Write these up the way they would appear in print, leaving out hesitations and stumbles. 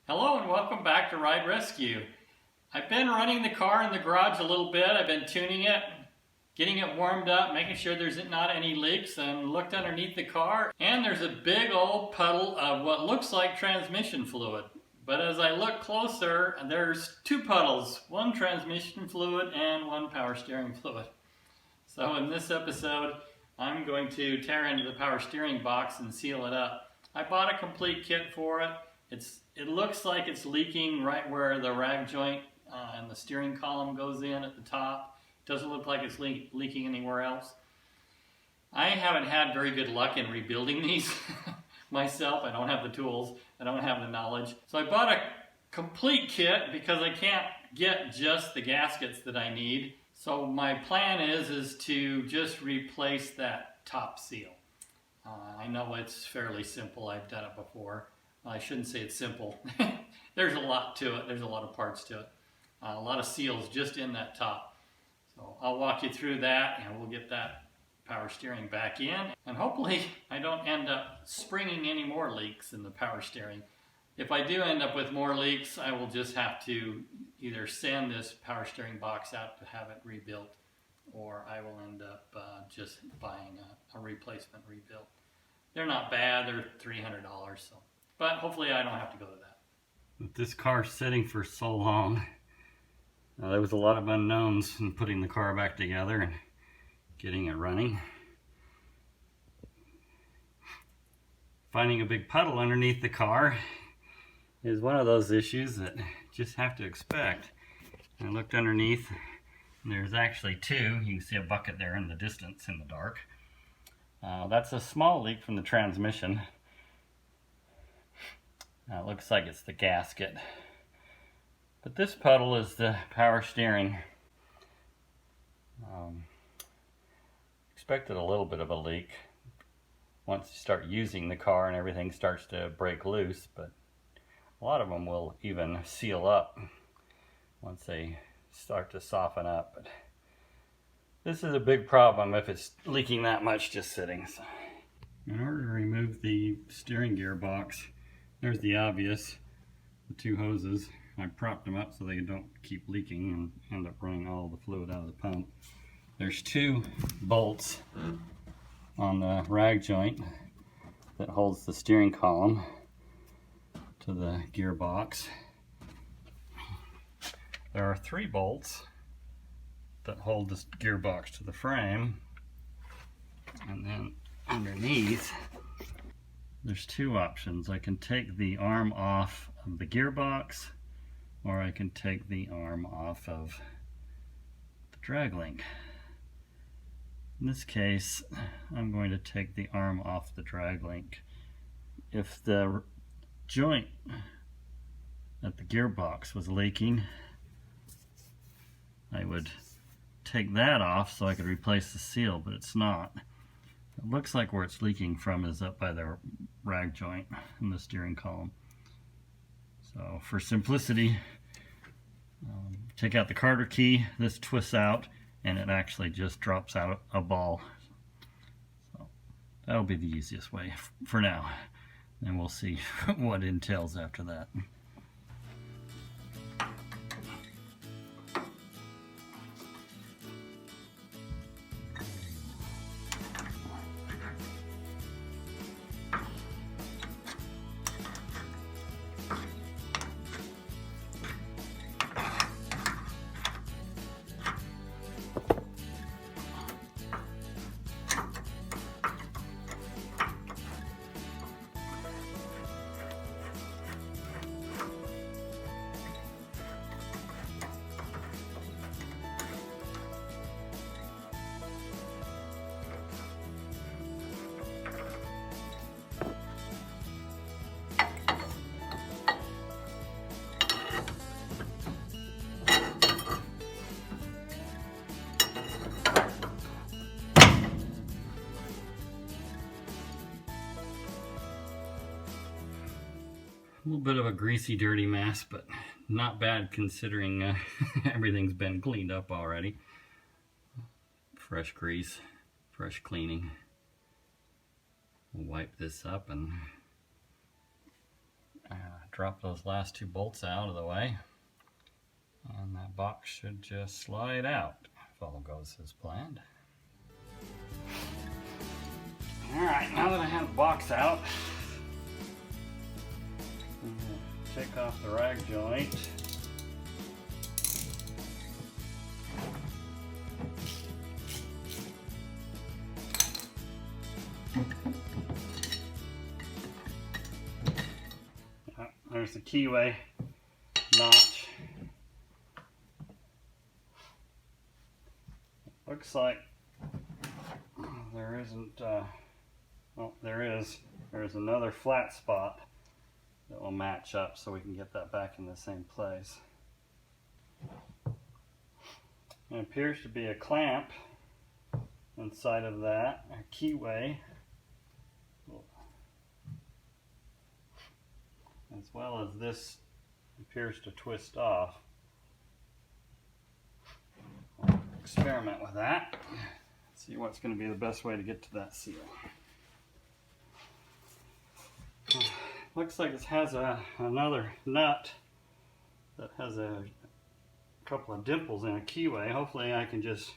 Hello and welcome back to Ride Rescue. I've been running the car in the garage a little bit. I've been tuning it, getting it warmed up, making sure there's not any leaks, and looked underneath the car and there's a big old puddle of what looks like transmission fluid. But as I look closer, there's two puddles, one transmission fluid and one power steering fluid. So in this episode, I'm going to tear into the power steering box and seal it up. I bought a complete kit for it. It looks like it's leaking right where the rag joint and the steering column goes in at the top. It doesn't look like it's leaking anywhere else. I haven't had very good luck in rebuilding these myself. I don't have the tools. I don't have the knowledge. So I bought a complete kit because I can't get just the gaskets that I need. So my plan is to just replace that top seal. I know it's fairly simple. I've done it before. I shouldn't say it's simple. There's a lot to it. There's a lot of parts to it. A lot of seals just in that top. So I'll walk you through that and we'll get that power steering back in. And hopefully I don't end up springing any more leaks in the power steering. If I do end up with more leaks, I will just have to either send this power steering box out to have it rebuilt, or I will end up just buying a replacement rebuild. They're not bad. They're $300. So. But hopefully I don't have to go to that. With this car sitting for so long, there was a lot of unknowns in putting the car back together and getting it running. Finding a big puddle underneath the car is one of those issues that you just have to expect. I looked underneath, and there's actually two. You can see a bucket there in the distance in the dark. That's a small leak from the transmission. It looks like it's the gasket. But this puddle is the power steering. Expected a little bit of a leak once you start using the car and everything starts to break loose, but a lot of them will even seal up once they start to soften up. But this is a big problem if it's leaking that much just sitting. So, in order to remove the steering gearbox, there's the obvious, the two hoses. I propped them up so they don't keep leaking and end up running all the fluid out of the pump. There's two bolts on the rag joint that holds the steering column to the gearbox. There are three bolts that hold the gearbox to the frame, and then underneath there's two options. I can take the arm off of the gearbox, or I can take the arm off of the drag link. In this case, I'm going to take the arm off the drag link. If the joint at the gearbox was leaking, I would take that off so I could replace the seal, but it's not. It looks like where it's leaking from is up by the rag joint in the steering column. So for simplicity, take out the Carter key, this twists out, and it actually just drops out a ball. So that'll be the easiest way for now. And we'll see what entails after that. A little bit of a greasy, dirty mess, but not bad considering everything's been cleaned up already. Fresh grease, fresh cleaning. We'll wipe this up and drop those last two bolts out of the way. And that box should just slide out if all goes as planned. Alright, now that I have the box out, I'm going to take off the rag joint. There's the keyway notch. Looks like there isn't, well, there is. There's another flat spot that will match up so we can get that back in the same place. It appears to be a clamp inside of that, a keyway, as well as this appears to twist off. I'll experiment with that. See what's going to be the best way to get to that seal. Looks like it has another nut that has a couple of dimples in a keyway. Hopefully I can just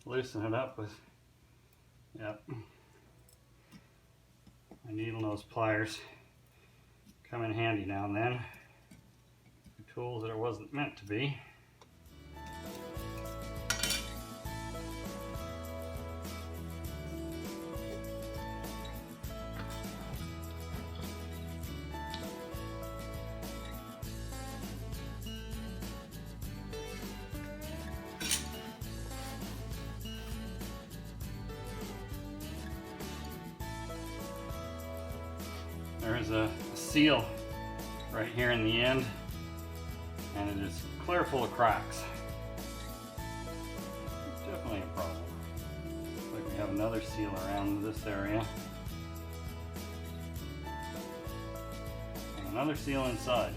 loosen it up with, yep, my needle nose pliers. Come in handy now and then. Tools that it wasn't meant to be. There's a seal right here in the end, and it is clear full of cracks. Definitely a problem. Looks like we have another seal around this area. And another seal inside.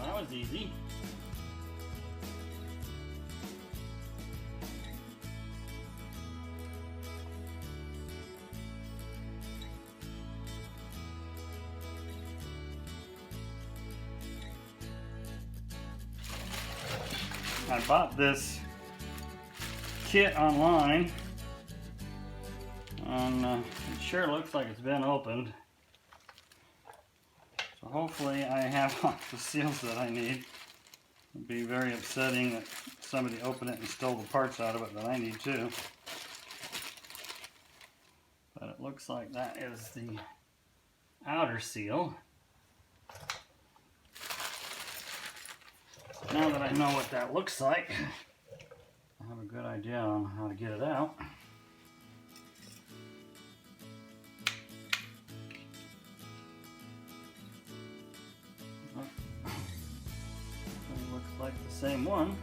That was easy. I bought this kit online, and it sure looks like it's been opened. So hopefully I have all the seals that I need. It'd be very upsetting that somebody opened it and stole the parts out of it that I need too. But it looks like that is the outer seal. Now that I know what that looks like, I have a good idea on how to get it out. Looks like the same one.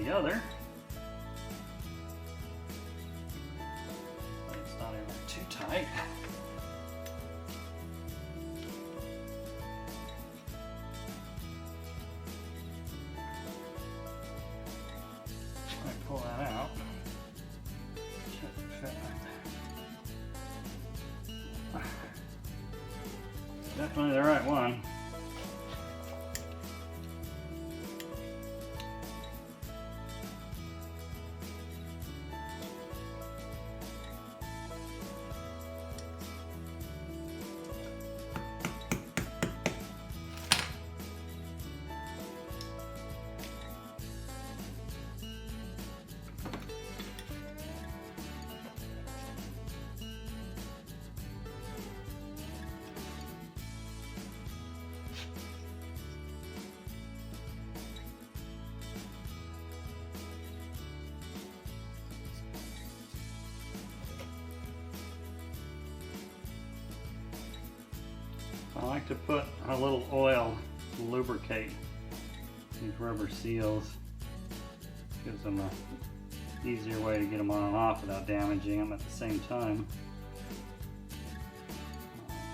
The other. It's not even too tight. I pull that out. Shouldn't fit right there. Definitely the right one. to put a little oil to lubricate these rubber seals. Gives them a easier way to get them on and off without damaging them at the same time.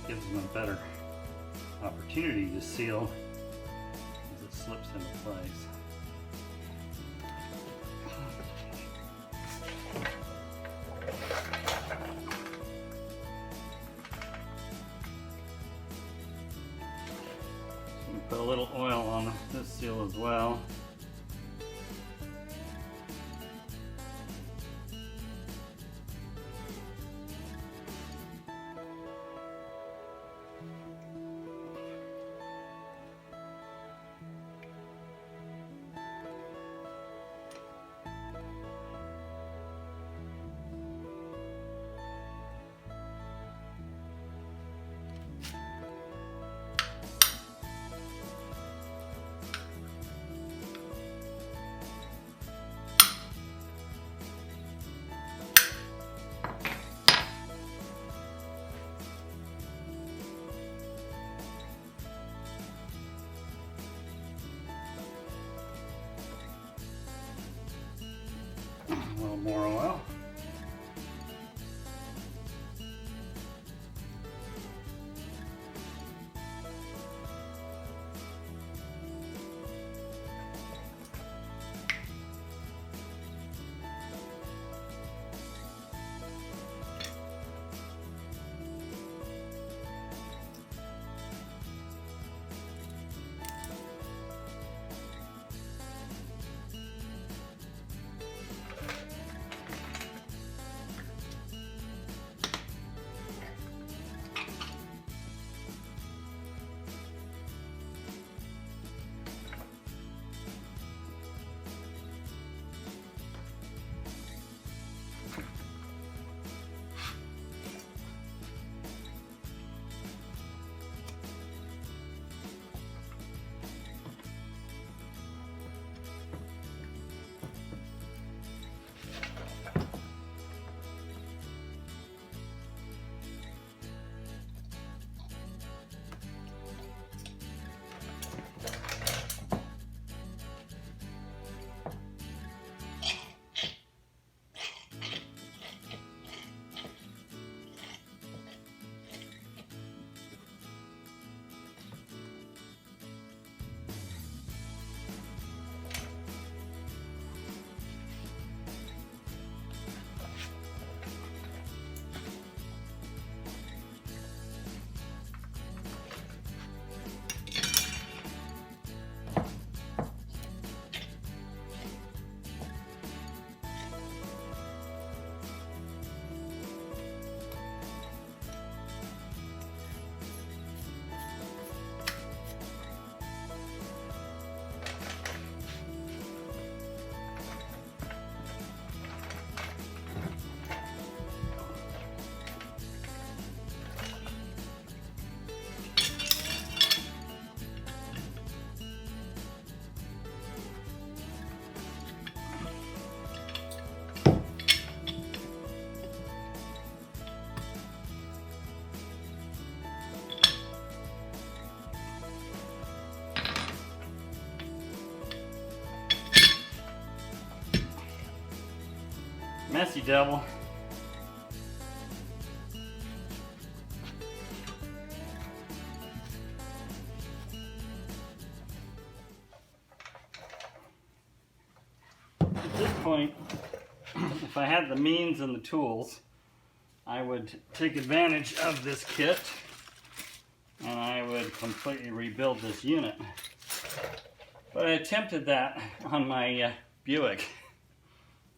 Gives them a better opportunity to seal as it slips into place. So we put a little oil on this seal as well. A little more oil. Messy devil. At this point, if I had the means and the tools, I would take advantage of this kit and I would completely rebuild this unit. But I attempted that on my Buick,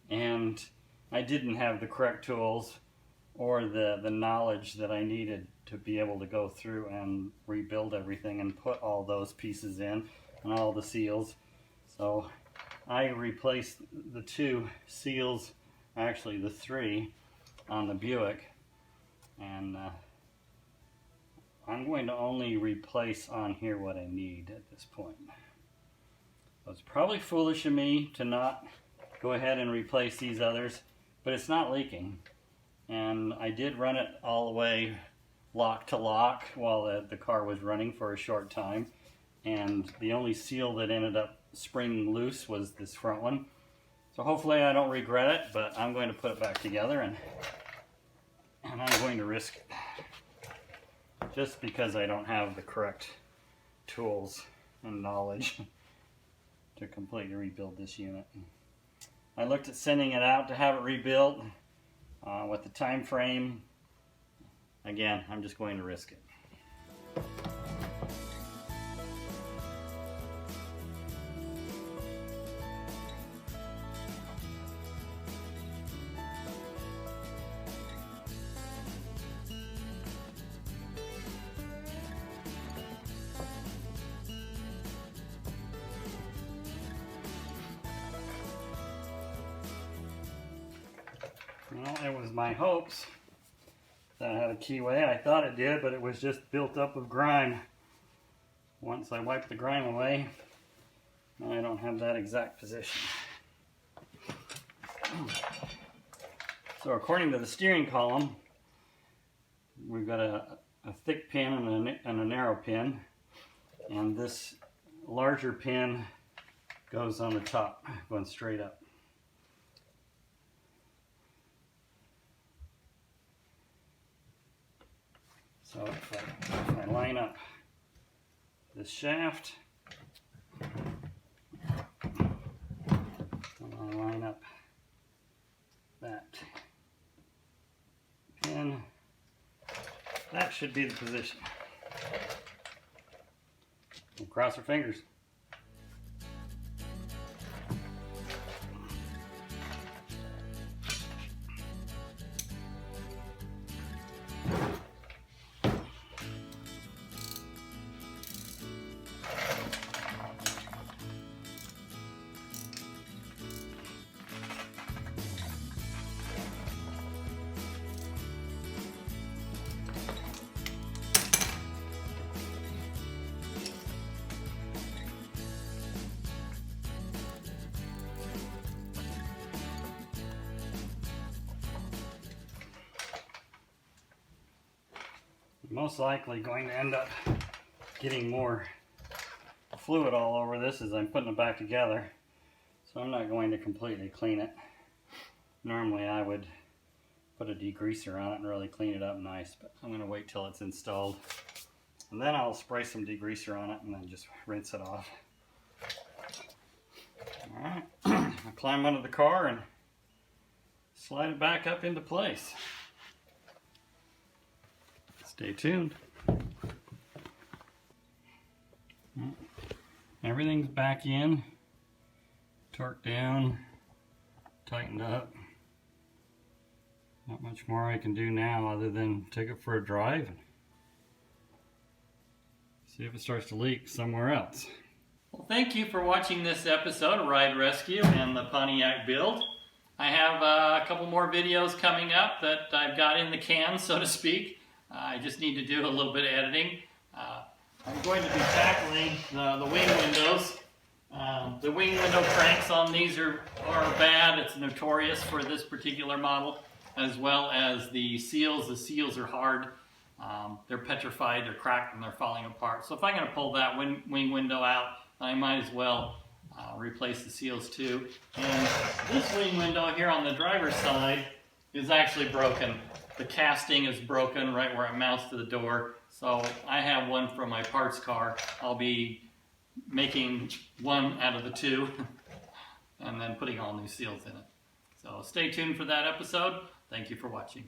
and I didn't have the correct tools or the knowledge that I needed to be able to go through and rebuild everything and put all those pieces in and all the seals. So I replaced the 2 seals, actually the 3, on the Buick, and I'm going to only replace on here what I need at this point. So it's probably foolish of me to not go ahead and replace these others, but it's not leaking, and I did run it all the way lock to lock while the car was running for a short time, and the only seal that ended up springing loose was this front one. So hopefully I don't regret it, but I'm going to put it back together, and I'm going to risk it just because I don't have the correct tools and knowledge to completely rebuild this unit. I looked at sending it out to have it rebuilt with the time frame. Again, I'm just going to risk it. Well, it was my hopes that had a keyway. I thought it did, but it was just built up with grime. Once I wiped the grime away, I don't have that exact position. So according to the steering column, we've got a thick pin and a narrow pin, and this larger pin goes on the top, going straight up. So if I line up this shaft, and I line up that pin, that should be the position. We'll cross our fingers. Most likely going to end up getting more fluid all over this as I'm putting it back together, so I'm not going to completely clean it. Normally I would put a degreaser on it and really clean it up nice, but I'm going to wait till it's installed, and then I'll spray some degreaser on it and then just rinse it off. Alright, I'll climb under the car and slide it back up into place. Stay tuned. Everything's back in, torqued down, tightened up. Not much more I can do now other than take it for a drive and see if it starts to leak somewhere else. Well, thank you for watching this episode of Ride Rescue and the Pontiac build. I have a couple more videos coming up that I've got in the can, so to speak. I just need to do a little bit of editing. I'm going to be tackling the wing windows. The wing window cranks on these are bad. It's notorious for this particular model, as well as the seals. The seals are hard. They're petrified, they're cracked, and they're falling apart. So if I'm going to pull that wing window out, I might as well replace the seals too. And this wing window here on the driver's side is actually broken. The casting is broken right where it mounts to the door, so I have one from my parts car. I'll be making one out of the two and then putting all new seals in it. So stay tuned for that episode. Thank you for watching.